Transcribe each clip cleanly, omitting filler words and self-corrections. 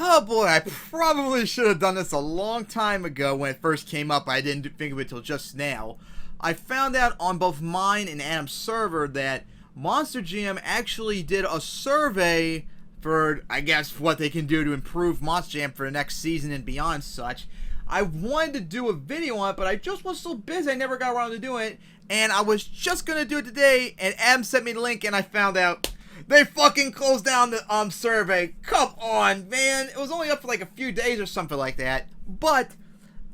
Oh boy, I probably should have done this a long time ago when it first came up. I didn't think of it till just now. I found out on both mine and Adam's server that Monster Jam actually did a survey for, I guess, what they can do to improve Monster Jam for the next season and beyond such. I wanted to do a video on it, but I just was so busy I never got around to doing it. And I was just going to do it today, and Adam sent me the link, and I found out they fucking closed down the survey. Come on, man. It was only up for like a few days or something like that. But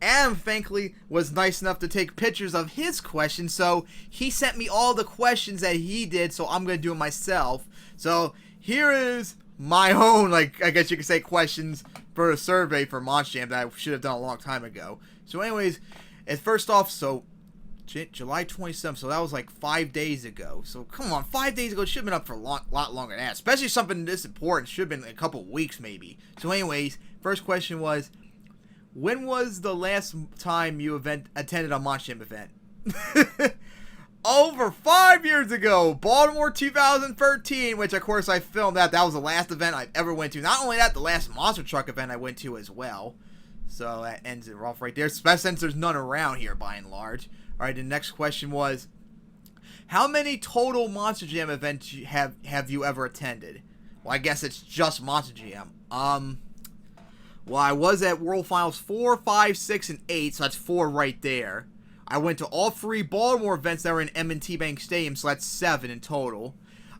Adam, thankfully, was nice enough to take pictures of his questions, so he sent me all the questions that he did, so I'm going to do it myself. So here is my own, like, I guess you could say, questions for a survey for Monster Jam that I should have done a long time ago. So anyways, first off, so July 27th, so that was like 5 days ago. So come on, 5 days ago, it should have been up for a lot longer than that. Especially something this important, should have been a couple weeks maybe. So anyways, first question was, when was the last time you attended a Monster Jam event? Over 5 years ago, Baltimore 2013, which of course I filmed that. That was the last event I ever went to. Not only that, the last Monster Truck event I went to as well. So that ends it off right there, especially since there's none around here by and large. Alright, the next question was, how many total Monster Jam events have you ever attended? Well, I guess it's just Monster Jam. Well, I was at World Finals 4, 5, 6, and 8, so that's 4 right there. I went to all 3 Baltimore events that were in M&T Bank Stadium, so that's 7 in total.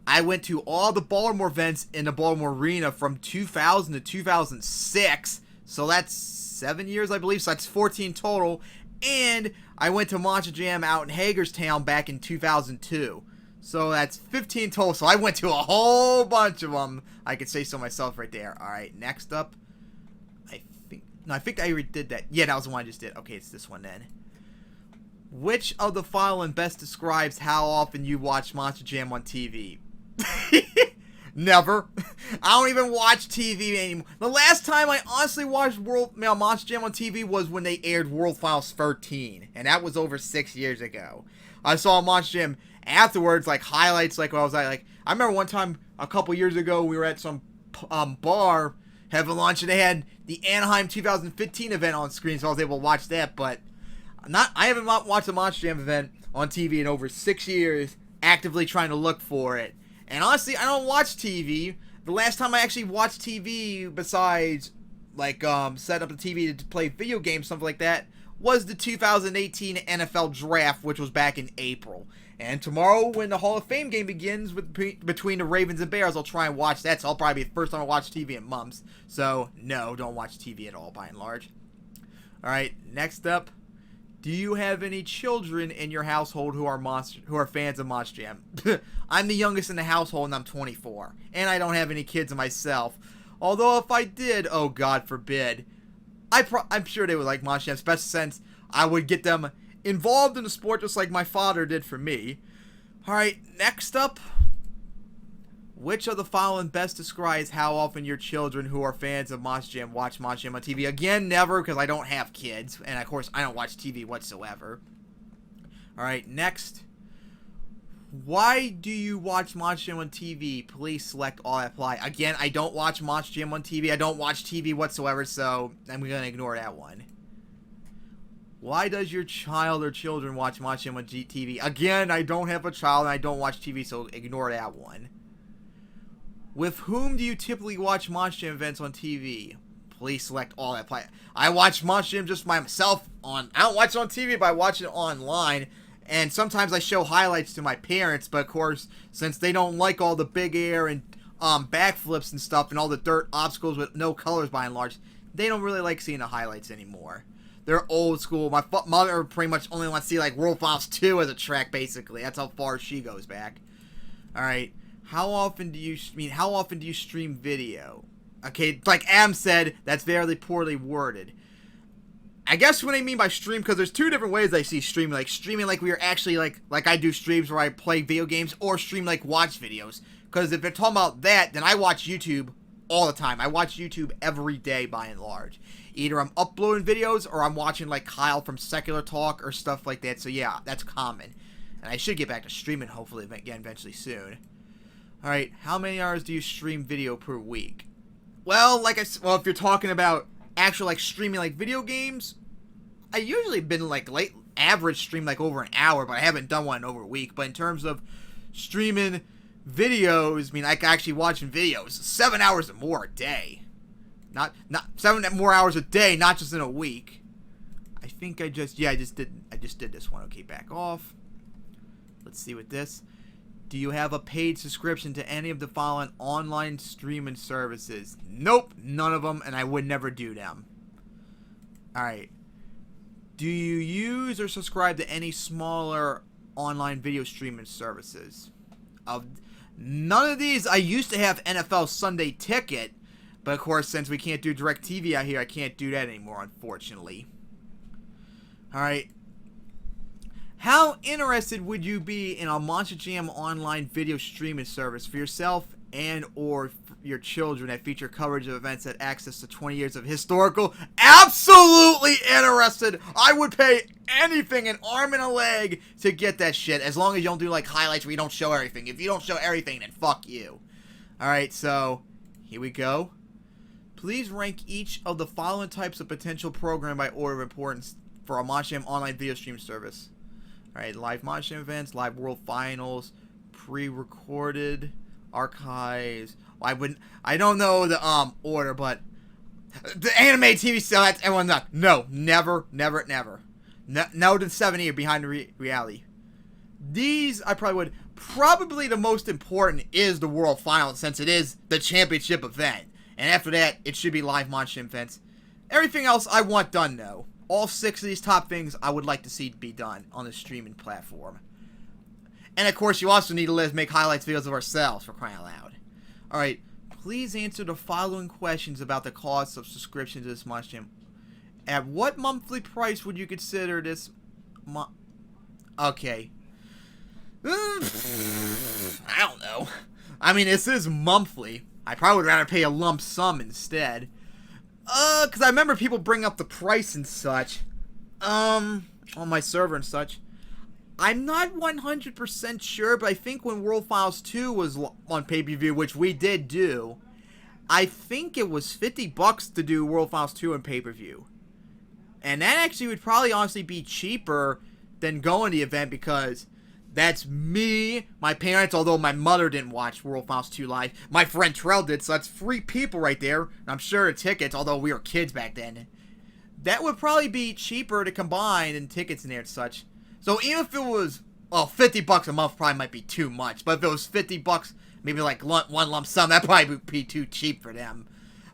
I went to all the Baltimore events in the Baltimore Arena from 2000 to 2006, so that's 7 years, I believe, so that's 14 total. And I went to Monster Jam out in Hagerstown back in 2002. So that's 15 total. So I went to a whole bunch of them. I could say so myself right there. Alright, next up. I think I already did that. Yeah, that was the one I just did. Okay, it's this one then. Which of the following best describes how often you watch Monster Jam on TV? Never. I don't even watch TV anymore. The last time I honestly watched Monster Jam on TV was when they aired World Finals 13. And that was over 6 years ago. I saw Monster Jam afterwards, like highlights, like when I was like I remember one time a couple years ago we were at some bar having lunch and they had the Anaheim 2015 event on screen, so I was able to watch that, but I haven't watched a Monster Jam event on TV in over 6 years, actively trying to look for it. And honestly, I don't watch TV. The last time I actually watched TV, besides, like, set up the TV to play video games, something like that, was the 2018 NFL Draft, which was back in April. And tomorrow, when the Hall of Fame game begins between the Ravens and Bears, I'll try and watch that. So I'll probably be the first time I watch TV in months. So, no, don't watch TV at all, by and large. Alright, next up. Do you have any children in your household who are fans of Monster Jam? I'm the youngest in the household and I'm 24. And I don't have any kids myself. Although if I did, oh God forbid, I'm sure they would like Monster Jam, especially since I would get them involved in the sport just like my father did for me. Alright, next up. Which of the following best describes how often your children who are fans of Monster Jam watch Monster Jam on TV? Again, never, because I don't have kids. And, of course, I don't watch TV whatsoever. Alright, next. Why do you watch Monster Jam on TV? Please select all that apply. Again, I don't watch Monster Jam on TV. I don't watch TV whatsoever, so I'm going to ignore that one. Why does your child or children watch Monster Jam on TV? Again, I don't have a child and I don't watch TV, so ignore that one. With whom do you typically watch Monster Jam events on TV? Please select all that apply. I watch Monster Jam just myself I don't watch it on TV, but I watch it online. And sometimes I show highlights to my parents, but of course, since they don't like all the big air and backflips and stuff and all the dirt obstacles with no colors by and large, they don't really like seeing the highlights anymore. They're old school. My mother pretty much only wants to see like World Finals 2 as a track, basically. That's how far she goes back. Alright. How often do you stream video? Okay, like Am said, that's very poorly worded. I guess what I mean by stream, because there's two different ways I see streaming. Like streaming like we are actually like I do streams where I play video games, or stream like watch videos. Because if they're talking about that, then I watch YouTube all the time. I watch YouTube every day by and large. Either I'm uploading videos or I'm watching like Kyle from Secular Talk or stuff like that. So yeah, that's common. And I should get back to streaming hopefully again eventually soon. Alright, how many hours do you stream video per week? Well, well, if you're talking about actual like streaming like video games, I usually been like late average stream like over an hour, but I haven't done one in over a week. But in terms of streaming videos, I mean, like actually watching videos, 7 hours or more a day, not 7 more hours a day, not just in a week. I think I just did this one. Okay, back off. Let's see what this. Do you have a paid subscription to any of the following online streaming services? Nope, none of them, and I would never do them. Alright. Do you use or subscribe to any smaller online video streaming services? None of these. I used to have NFL Sunday Ticket, but of course, since we can't do DirecTV out here, I can't do that anymore, unfortunately. Alright. How interested would you be in a Monster Jam online video streaming service for yourself and or your children that feature coverage of events that access to 20 years of historical? Absolutely interested! I would pay anything, an arm and a leg, to get that shit, as long as you don't do like highlights where you don't show everything. If you don't show everything, then fuck you. Alright, so here we go. Please rank each of the following types of potential program by order of importance for a Monster Jam online video stream service. Alright, live Monster Jam events, live World Finals, pre-recorded, archives. I don't know the order, but the anime TV show, that's everyone's not. No, never. No to 70 or behind the reality. These I probably would. Probably the most important is the World Finals, since it is the championship event. And after that, it should be live Monster Jam events. Everything else I want done though. All 6 of these top things I would like to see be done on the streaming platform. And of course, you also need to make highlights videos of ourselves, for crying out loud. Alright, please answer the following questions about the cost of subscription to this Monster Jam. At what monthly price would you consider this Okay. I don't know. I mean, this is monthly. I probably would rather pay a lump sum instead. Because I remember people bring up the price and such, on my server and such. I'm not 100% sure, but I think when World Finals 2 was on pay-per-view, which we did do, I think it was $50 to do World Finals 2 on pay-per-view. And that actually would probably honestly be cheaper than going to the event, because that's me, my parents, although my mother didn't watch World Finals 2 live. My friend Trell did, so that's 3 people right there. And I'm sure the tickets, although we were kids back then, that would probably be cheaper to combine than tickets in there and such. So even if it was, well, $50 a month probably might be too much. But if it was $50, maybe like one lump sum, that probably would be too cheap for them.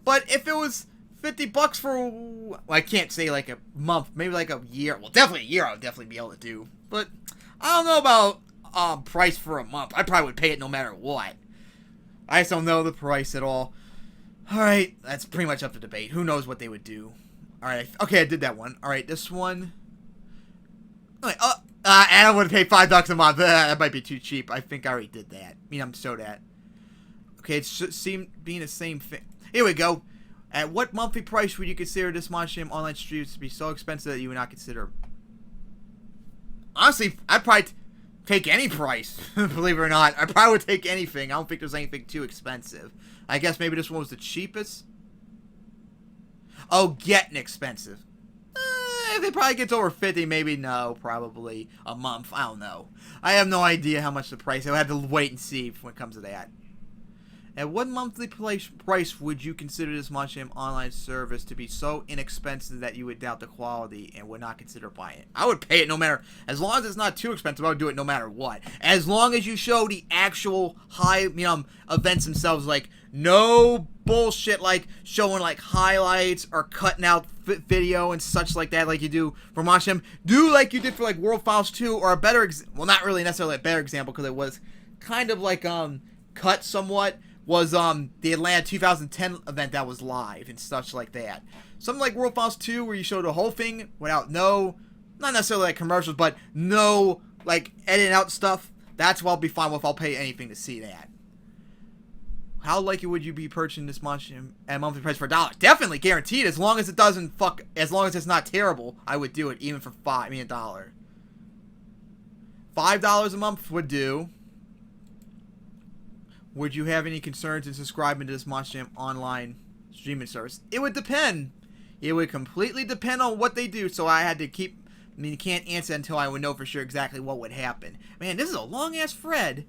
But if it was $50 for, well, I can't say like a month, maybe like a year. Well, definitely a year I would definitely be able to do. But I don't know about price for a month. I probably would pay it no matter what. I just don't know the price at all. Alright, that's pretty much up to debate. Who knows what they would do. Alright, okay, I did that one. Alright, this one. And I would pay $5 a month. That might be too cheap. I think I already did that. I mean, I'm so that. Okay, it seemed being the same thing. Here we go. At what monthly price would you consider this Monster Jam online streams to be so expensive that you would not consider? Honestly, I'd probably take any price, believe it or not. I probably would take anything. I don't think there's anything too expensive. I guess maybe this one was the cheapest. Oh, getting expensive. If it probably gets over 50, maybe no, probably a month. I don't know. I have no idea how much the price. I'll have to wait and see when it comes to that. At what monthly price would you consider this Monster Jam online service to be so inexpensive that you would doubt the quality and would not consider buying it? I would pay it no matter, as long as it's not too expensive, I would do it no matter what. As long as you show the actual events themselves, like no bullshit like showing like highlights or cutting out video and such like that, like you do for Monster Jam. Do like you did for like World Finals 2, or a better, well, not really necessarily a better example, because it was kind of like cut somewhat, was the Atlanta 2010 event that was live and such like that. Something like World Finals 2, where you show the whole thing without not necessarily like commercials, but no like editing out stuff. That's what I'll be fine with. I'll pay anything to see that. How likely would you be purchasing this Monster Jam at a monthly price for $1? Definitely guaranteed. As long as it doesn't as long as it's not terrible, I would do it even for $1. $5 a month would do. Would you have any concerns in subscribing to this Monster Jam online streaming service? It would depend. It would completely depend on what they do, so I had to keep... I mean, you can't answer until I would know for sure exactly what would happen. Man, this is a long-ass thread.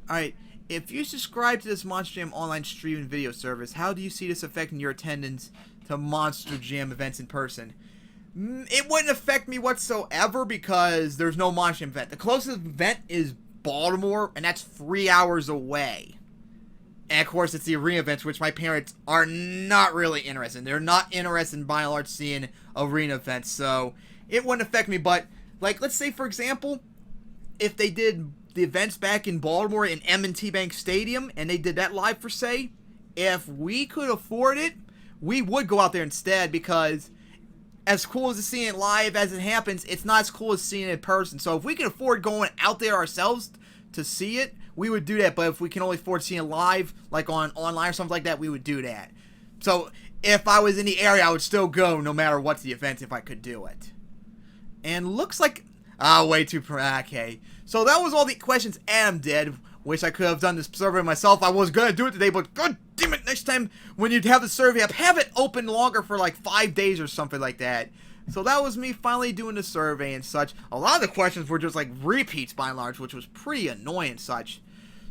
Alright, if you subscribe to this Monster Jam online streaming video service, how do you see this affecting your attendance to Monster Jam events in person? It wouldn't affect me whatsoever because there's no Monster Jam event. The closest event is Baltimore, and that's 3 hours away. And of course, it's the arena events, which my parents are not really interested in. They're not interested in, by and large, seeing arena events, so it wouldn't affect me. But, like, let's say, for example, if they did the events back in Baltimore in M&T Bank Stadium, and they did that live for, say, if we could afford it, we would go out there instead, because as cool as seeing it live as it happens, it's not as cool as seeing it in person. So if we can afford going out there ourselves to see it, we would do that. But if we can only afford seeing it live, like on online or something like that, we would do that. So if I was in the area, I would still go no matter what's the event if I could do it. And looks like... way too... Okay. So that was all the questions Adam did. Wish I could have done this survey myself. I was going to do it today, but god damn it, next time when you have the survey up, have it open longer for like 5 days or something like that. So that was me finally doing the survey and such. A lot of the questions were just like repeats by and large, which was pretty annoying and such.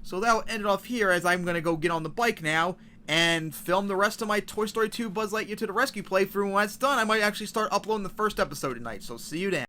So that will end it off here as I'm going to go get on the bike now and film the rest of my Toy Story 2 Buzz Lightyear to the Rescue playthrough. And when it's done, I might actually start uploading the first episode tonight. So see you then.